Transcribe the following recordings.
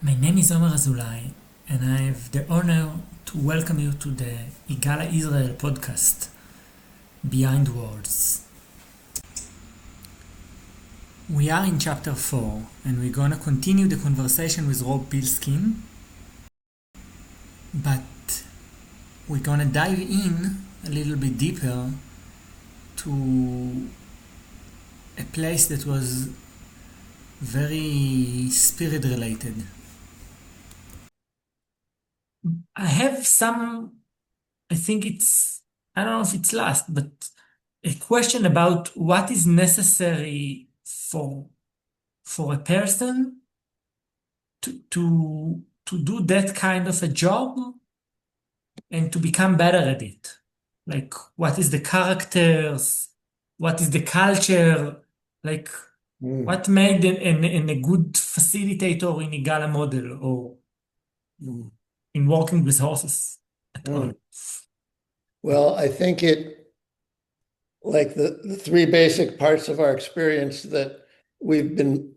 My name is Omer Azulai, and I have the honor to welcome you to the Igala Israel podcast, Behind Words. We are in chapter 4, and we're gonna continue the conversation with Rob Pilskin, but we're gonna dive in a little bit deeper to a place that was very spirit related. I have some, I think I don't know if it's last, but a question about what is necessary for a person to do that kind of a job and to become better at it. Like, what is the characters? What is the culture? Like, Mm, what made a good facilitator in Igala model or mm, in working with horses at all? mm. Well, I think like the three basic parts of our experience that we've been,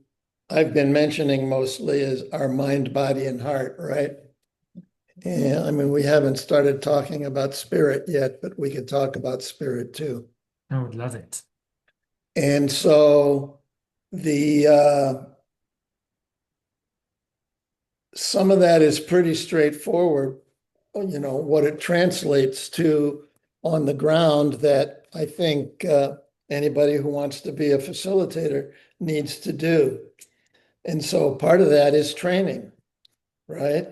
I've been mentioning mostly is our mind, body, and heart, right? And I mean, we haven't started talking about spirit yet, but we could talk about spirit too. I would love it. And so the some of that is pretty straightforward, what it translates to on the ground that I think anybody who wants to be a facilitator needs to do. And so part of that is training, right?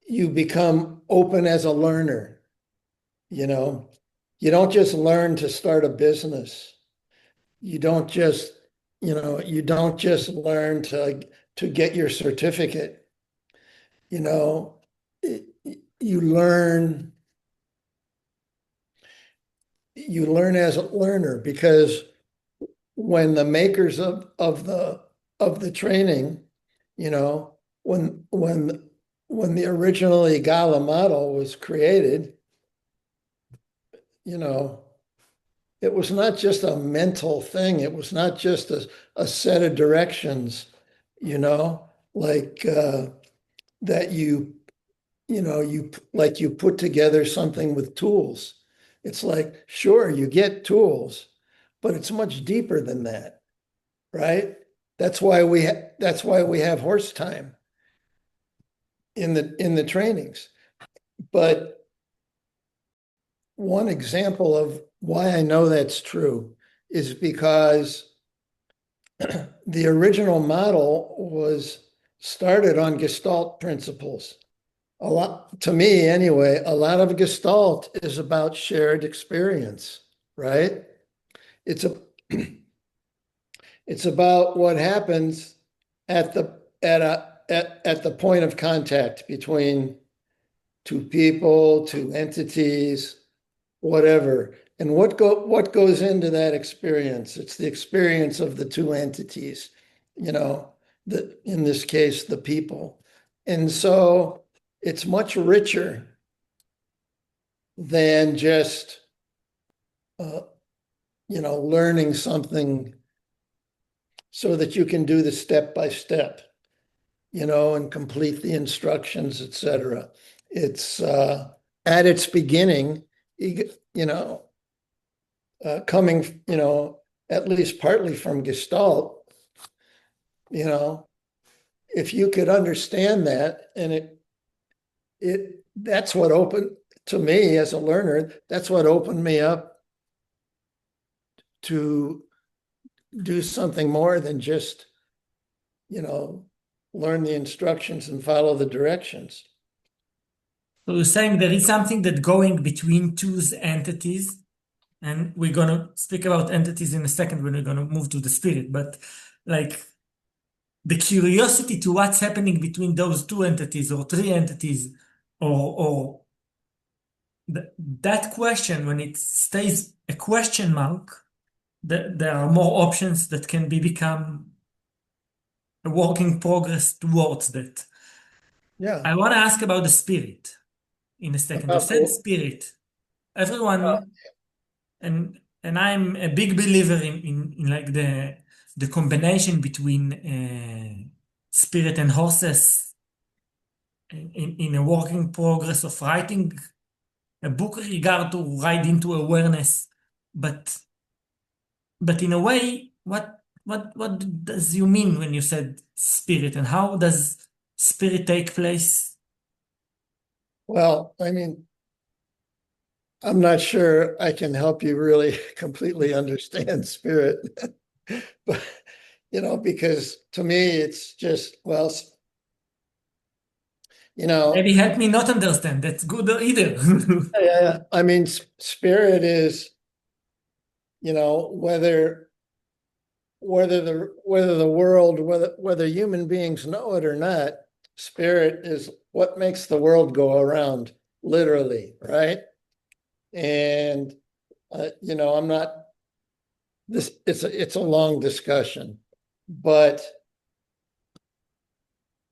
You become open as a learner, you know. You don't just learn to start a business. You don't just, you don't just learn to get your certificate. You know, you learn as a learner because when the makers of the training, you know, when the original Igala model was created, you know, it was not just a mental thing. It was not just a set of directions, like that you put together something with tools. It's like, sure, you get tools, but it's much deeper than that, right? That's why we have horse time in the trainings. But one example of why I know that's true is because the original model was started on Gestalt principles. A lot, to me anyway, a lot of Gestalt is about shared experience, right? It's a it's about what happens at the point of contact between two people, two entities, whatever. And what goes into that experience? It's the experience of the two entities, in this case, the people. And so it's much richer than just uh, learning something so that you can do the step by step, and complete the instructions, etc. It's at its beginning, you know, coming, at least partly from Gestalt, you know, if you could understand that, and that's what opened to me as a learner, that's what opened me up to do something more than just, learn the instructions and follow the directions. So you're saying there is something that going between two entities, and we're gonna speak about entities in a second when we're gonna move to the spirit, but like the curiosity to what's happening between those two entities or three entities, or that question, when it stays a question mark, there are more options that can become a work in progress towards that. Yeah. I want to ask about the spirit in a second. You About said the, spirit. uh, Everyone, and I'm a big believer in like the combination between spirit and horses in a working progress of writing a book regard to ride into awareness. But in a way, what does you mean when you said spirit, and how does spirit take place? Well, I mean, I'm not sure I can help you really completely understand spirit, but because to me it's just, well, Maybe help me not understand. That's good either. yeah, I mean, spirit is, whether human beings know it or not, spirit is what makes the world go around, literally, right? And I'm not this. It's a long discussion, but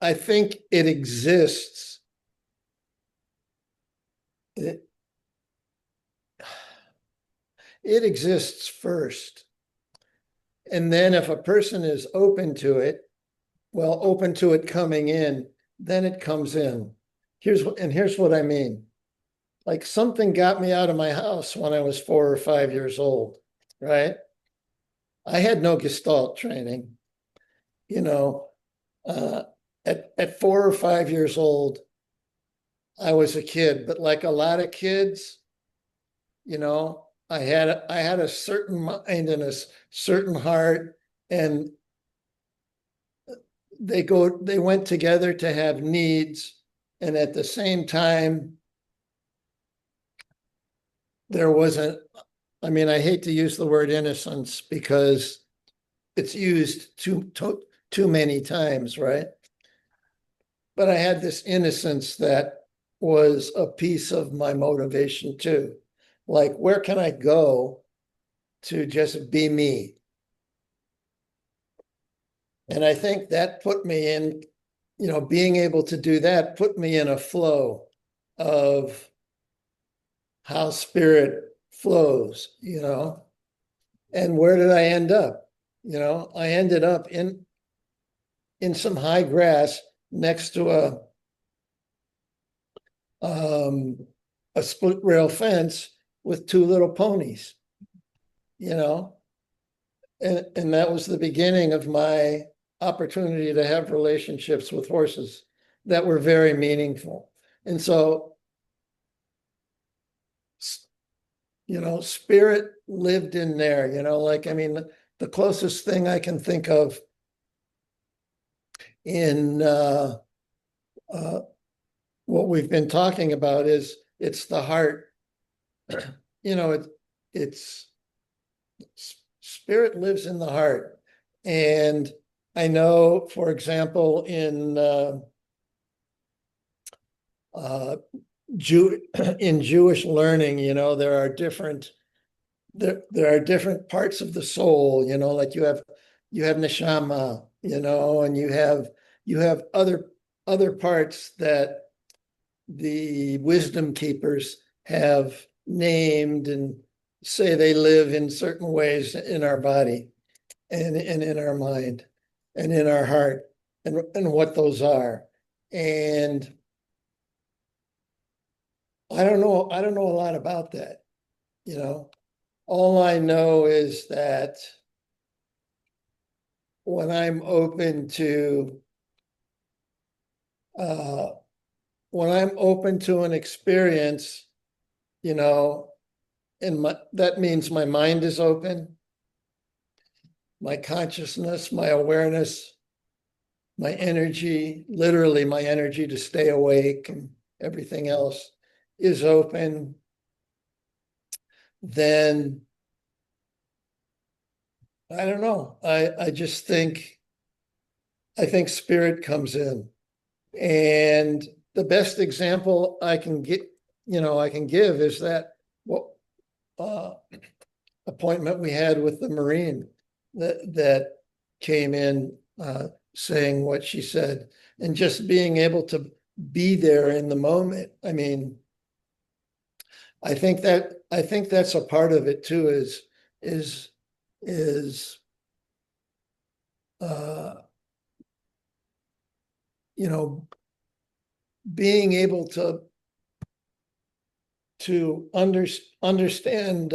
I think it exists. It exists first, and then if a person is open to it, open to it coming in, then it comes in. Here's what I mean. Like, something got me out of my house when I was 4 or 5 years old, right? I had no Gestalt training. You know, at 4 or 5 years old, I was a kid, but like a lot of kids, I had a certain mind and a certain heart, and they went together to have needs, and at the same time, there wasn't. I mean, I hate to use the word innocence because it's used too many times, right? But I had this innocence that was a piece of my motivation too. Like, where can I go to just be me? And I think that put me in, being able to do that put me in a flow of how spirit flows, And where did I end up? I ended up in some high grass next to a split rail fence with 2 little ponies, and that was the beginning of my opportunity to have relationships with horses that were very meaningful. And so, spirit lived in there, like, I mean, the closest thing I can think of in what we've been talking about is it's the heart. It's spirit lives in the heart. And I know, for example, in Jewish learning, there are different parts of the soul, like you have neshama, and you have other parts that the wisdom keepers have named and say they live in certain ways in our body and in our mind and in our heart, and what those are. And I don't know a lot about that. All I know is that when I'm open to an experience, and that means my mind is open, my consciousness, my awareness, my energy, literally my energy to stay awake and everything else is open, then I don't know. I just think spirit comes in. And the best example I can give is that appointment we had with the Marine that came in saying what she said, and just being able to be there in the moment. I mean, I think that's a part of it too, is you know, being able to understand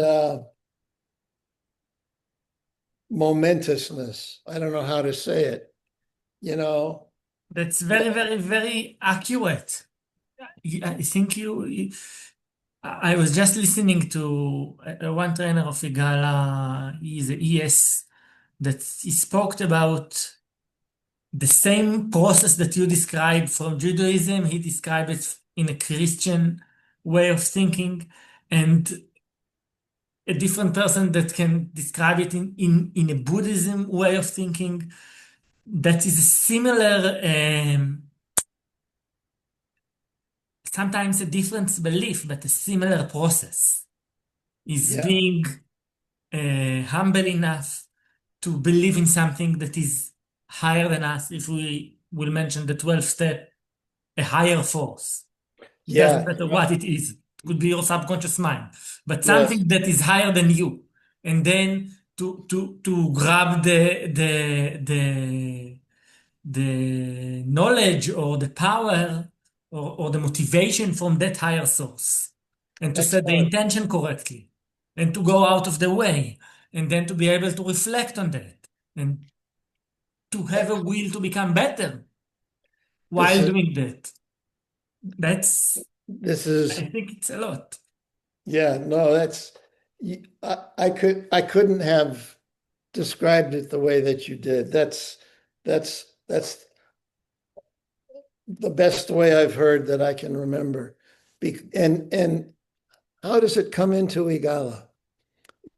momentousness. I don't know how to say it, you know. That's very, very, very accurate. I think I was just listening to one trainer of Igala, he's a ES, that he spoke about the same process that you described from Judaism. He described it in a Christian way of thinking, and a different person that can describe it in a Buddhism way of thinking. That is a similar, sometimes a different belief, but a similar process is Yeah, being humble enough to believe in something that is higher than us. If we will mention the 12 step, a higher force. It doesn't yeah, matter what it is. It could be your subconscious mind, but yes. something that is higher than you. And then to grab the knowledge or the power or the motivation from that higher source, and to set the Excellent. intention correctly, and to go out of the way, and then to be able to reflect on that, and to have a will to become better This while is doing that. That's, this is I think it's a lot. yeah, no, that's I couldn't have described it the way that you did. That's the best way I've heard that I can remember. And how does it come into Igala?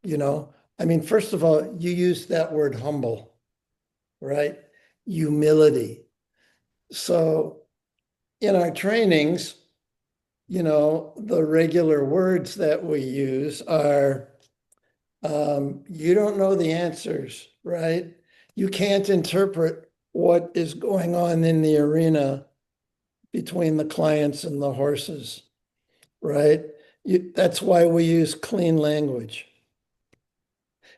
You know, I mean, first of all, you used that word humble, right? Humility. So in our trainings, the regular words that we use are you don't know the answers, right? You can't interpret what is going on in the arena between the clients and the horses, right? That's why we use clean language.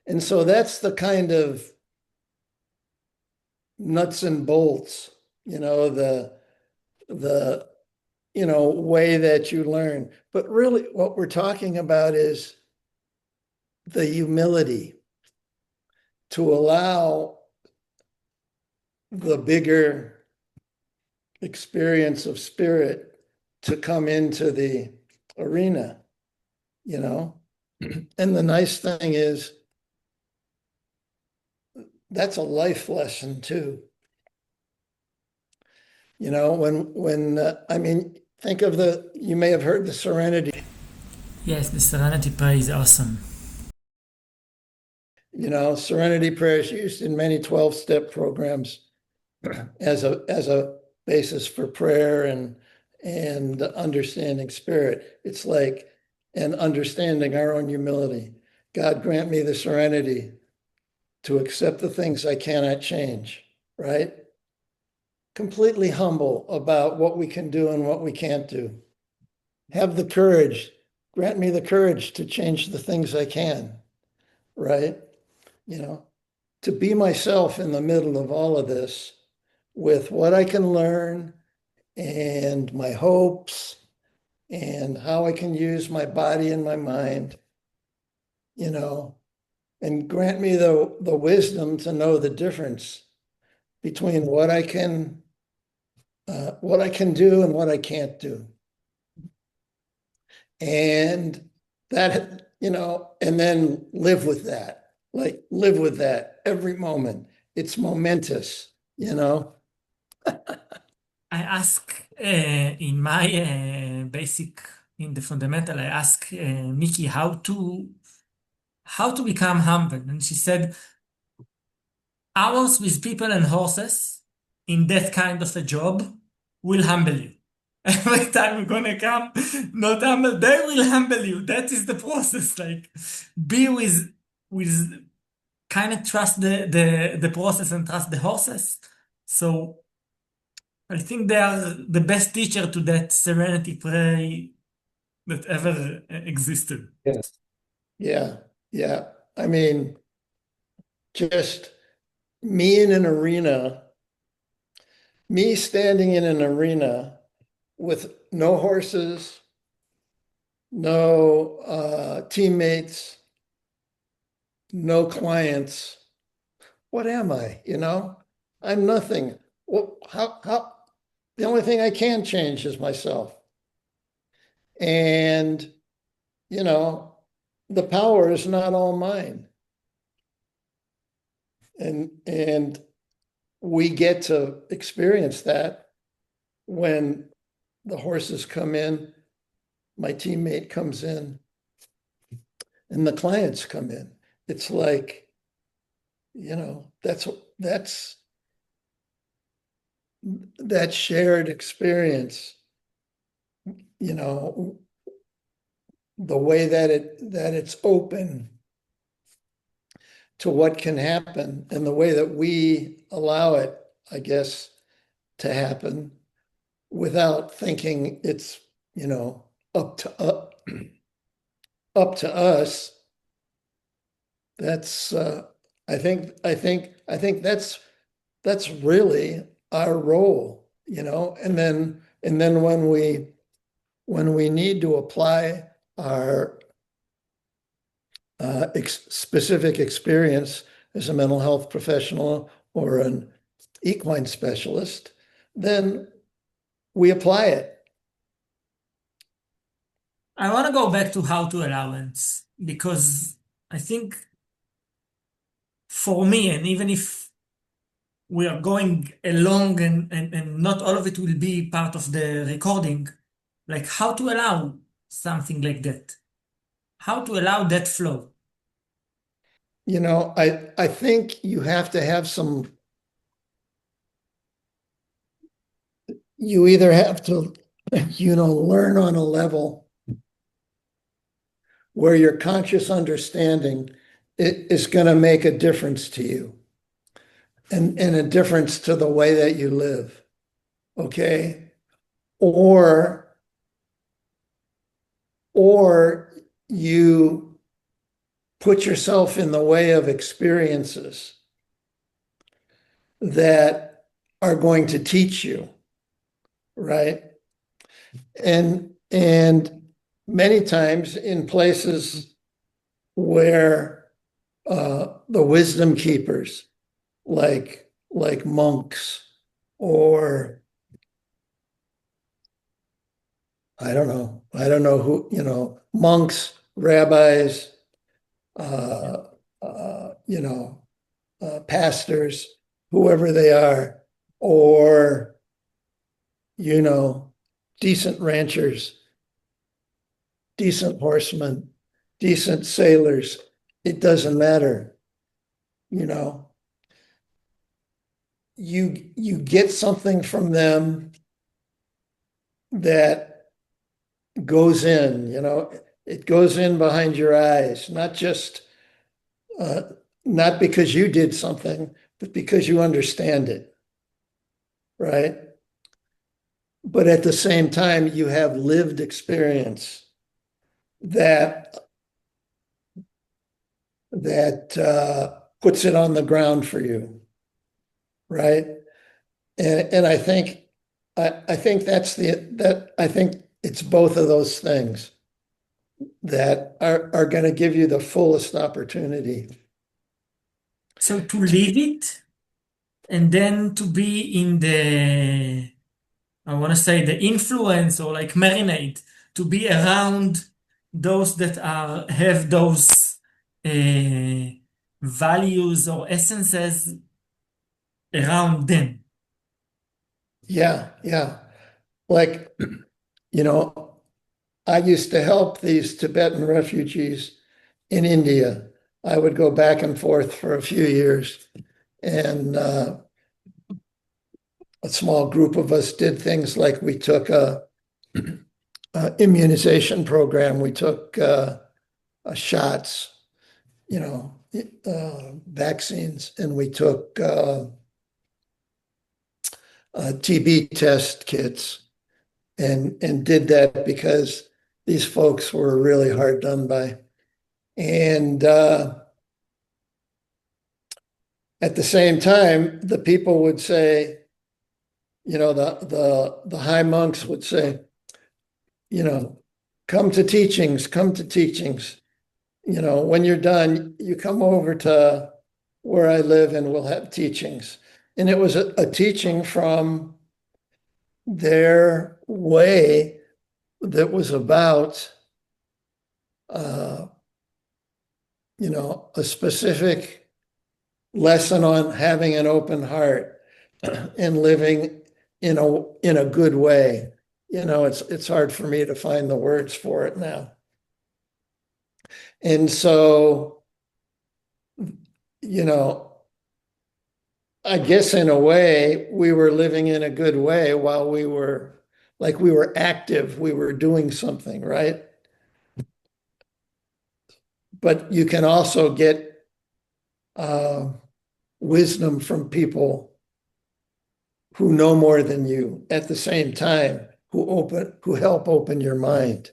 And so that's the kind of nuts and bolts, the way that you learn. But really what we're talking about is the humility to allow the bigger experience of spirit to come into the arena, you know? And the nice thing is that's a life lesson too. I mean, think of you may have heard the Serenity. Yes, the Serenity Prayer is awesome. Serenity Prayer is used in many 12-step programs as a basis for prayer and understanding spirit. It's like and understanding our own humility. God grant me the serenity to accept the things I cannot change, right? Completely humble about what we can do and what we can't do. Have the courage, grant me the courage to change the things I can, right? To be myself in the middle of all of this with what I can learn and my hopes and how I can use my body and my mind, and grant me the wisdom to know the difference between what I can do and what I can't do. And that, and then live with that, like live with that every moment. It's momentous, I ask in my basic, in the fundamental, I ask Nikki how to become humble, and she said, hours with people and horses in that kind of a job will humble you. Every time you're gonna come not humble, they will humble you. That is the process. Like be with kind of trust the process and trust the horses. So I think they are the best teacher to that serenity prayer that ever existed. Yes. Yeah. Yeah. I mean, just me in an arena Me standing in an arena with no horses, no teammates, no clients. What am I? I'm nothing. Well, the only thing I can change is myself. And, you know, the power is not all mine. And we get to experience that when the horses come in, my teammate comes in, and the clients come in. It's like, that's that shared experience, you know, the way that it's open to what can happen and the way that we allow it, I guess, to happen without thinking it's, up to up to us. That's I think that's really our role, and then when we need to apply our specific experience as a mental health professional or an equine specialist, then we apply it. I want to go back to how to allowance because I think for me, and even if we are going along and not all of it will be part of the recording, like how to allow something like that, how to allow that flow. I think you have to have you either have to, learn on a level where your conscious understanding is going to make a difference to you and a difference to the way that you live. Okay. Or you put yourself in the way of experiences that are going to teach you, right? And many times in places where the wisdom keepers, like monks, or I don't know who, monks, rabbis, uh, pastors, whoever they are, or, decent ranchers, decent horsemen, decent sailors. It doesn't matter. You know, you get something from them that goes in, it goes in behind your eyes, uh, not because you did something, but because you understand it, right? But at the same time, you have lived experience that puts it on the ground for you, right? And I think I think it's both of those things that are going to give you the fullest opportunity. So to leave it and then to be in the, I want to say the influence or like marinate, to be around those that are have those uh, values or essences around them. Yeah, yeah. Like, you know, I used to help these Tibetan refugees in India. I would go back and forth for a few years, and a small group of us did things like we took a immunization program. We took shots, vaccines, and we took TB test kits, and did that because these folks were really hard done by. And at the same time, the people would say, the high monks would say, come to teachings, come to teachings. When you're done, you come over to where I live and we'll have teachings. And it was a teaching from their way that was about, uh, a specific lesson on having an open heart and living in a good way. It's hard for me to find the words for it now. And so, I guess in a way, we were living in a good way while we were active, we were doing something, right? But you can also get wisdom from people who know more than you at the same time, who help open your mind,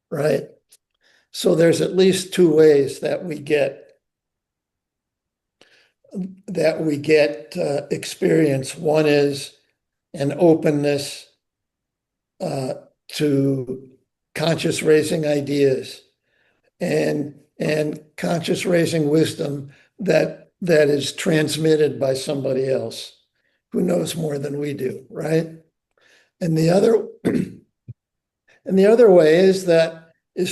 right? So there's at least two ways that we get experience. One is an openness to conscious raising ideas and conscious raising wisdom that is transmitted by somebody else who knows more than we do, right? And the other way is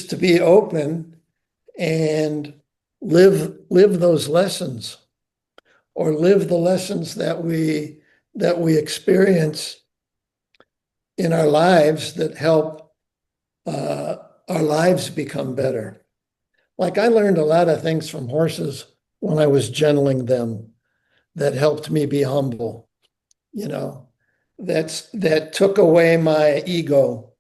to be open and live those lessons, or live the lessons that we experience in our lives that help our lives become better. Like, I learned a lot of things from horses when I was gentling them that helped me be humble. That took away my ego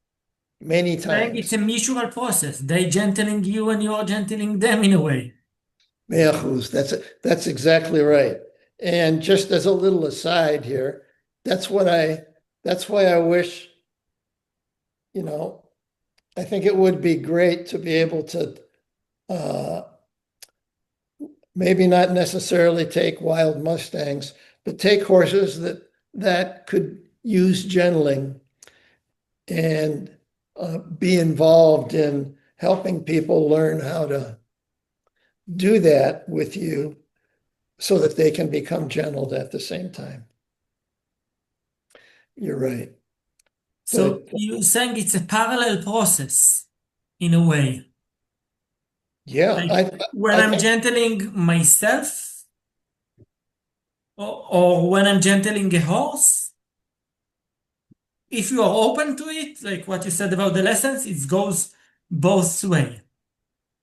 many Saying it's times. a mutual process. They gentling you and you're gentling them in a way. Mea chus, that's exactly right. And just as a little aside here, that's why I wish, I think it would be great to be able to uh, maybe not necessarily take wild Mustangs, but take horses that could use gentling and be involved in helping people learn how to do that with you so that they can become gentled at the same time. You're right. So But you're saying it's a parallel process in a way. yeah, Like when I I'm think, gentling myself or when I'm gentling a horse, if you are open to it, like what you said about the lessons, it goes both way.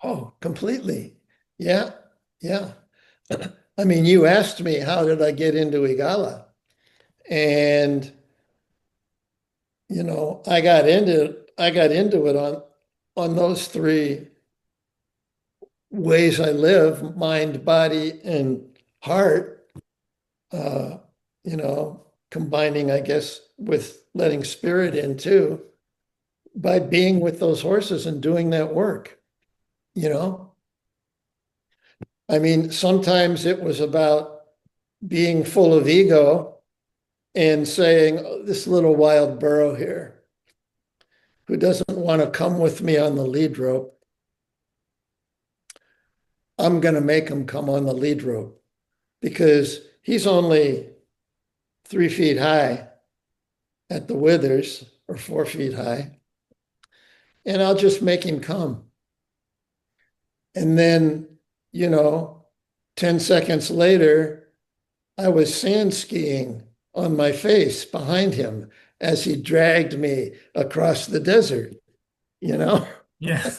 oh, completely. Yeah, yeah. I mean, you asked me, how did I get into Igala? And, I got into it on those three ways I live: mind, body, and heart. Combining, I guess, with letting spirit in too, by being with those horses and doing that work, you know? I mean, sometimes it was about being full of ego and saying, "Oh, this little wild burro here who doesn't want to come with me on the lead rope, I'm going to make him come on the lead rope because he's only 3 feet high at the withers, or 4 feet high, and I'll just make him come." And then, you know, 10 seconds later, I was sand skiing on my face behind him as he dragged me across the desert, you know? Yeah.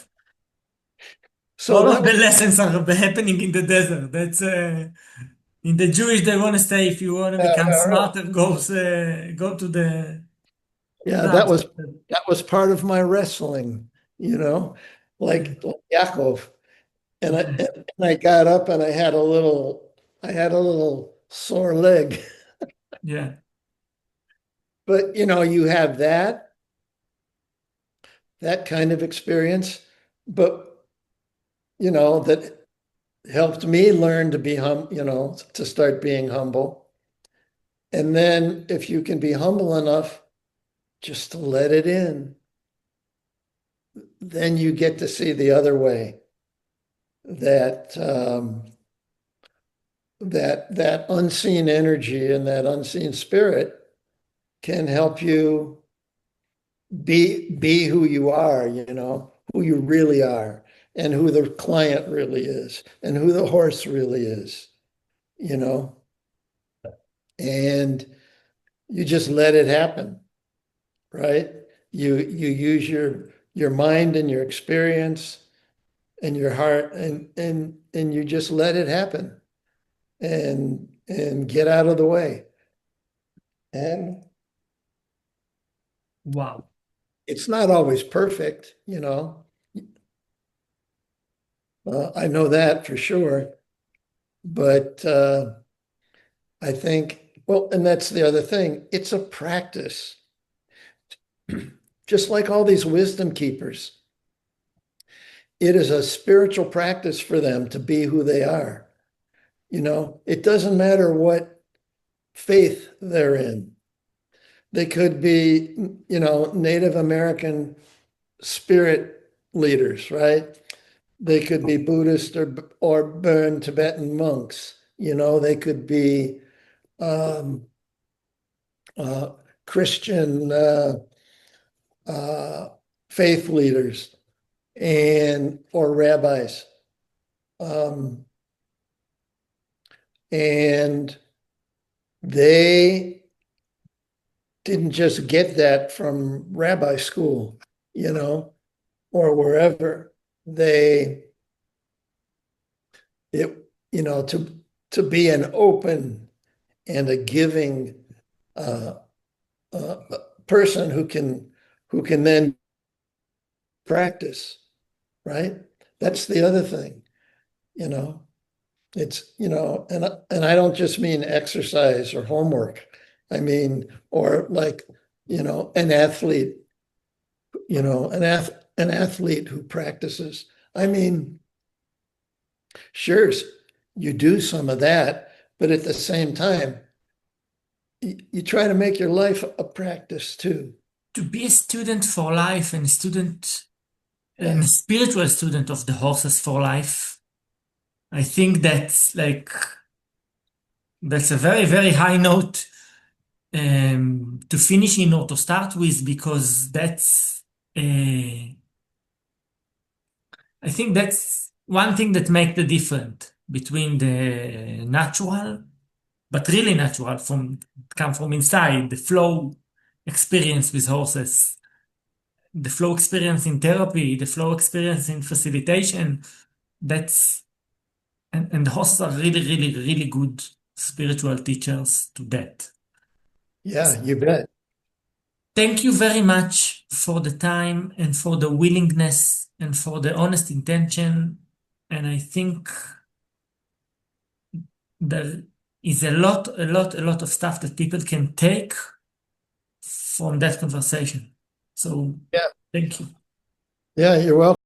So All that of the was, lessons are happening in the desert. That's in the Jewish, they want to say if you want to become right. smarter, go to the Yeah, dark. that was part of my wrestling, you know, Yeah. like Yaakov. And Yeah. I got up and I had a little sore leg. Yeah. But you have that kind of experience, but that helped me learn to be to start being humble. And then if you can be humble enough just to let it in, then you get to see the other way that that unseen energy and that unseen spirit can help you be who you are, who you really are, and who the client really is, and who the horse really is, you know, and you just let it happen, right? You use your mind and your experience and your heart, and you just let it happen and get out of the way. And Wow. it's not always perfect, I know that for sure, but I think, well, and that's the other thing. It's a practice, just like all these wisdom keepers. It is a spiritual practice for them to be who they are. It doesn't matter what faith they're in. They could be, Native American spirit leaders, right? They could be Buddhist or Burn Tibetan monks. They could be um, uh, Christian uh, faith leaders or rabbis. Um, and they didn't just get that from rabbi school, or wherever. They it to be an open and a giving uh, person who can then practice, right? That's the other thing, you know. And I don't just mean exercise or homework. I mean, or like, an athlete, an athlete who practices. I mean, sure, you do some of that, but at the same time, you try to make your life a practice too. To be a student for life and a student and Yeah. a spiritual student of the horses for life, I think that's a very, very high note to finish in or to start with, because I think that's one thing that makes the difference between the natural, but really natural, come from inside, the flow experience with horses, the flow experience in therapy, the flow experience in facilitation. That's and the horses are really, really, really good spiritual teachers to that. Yeah, you bet. Thank you very much for the time and for the willingness and for the honest intention. And I think there is a lot of stuff that people can take from that conversation. So Yeah. thank you. Yeah, you're welcome.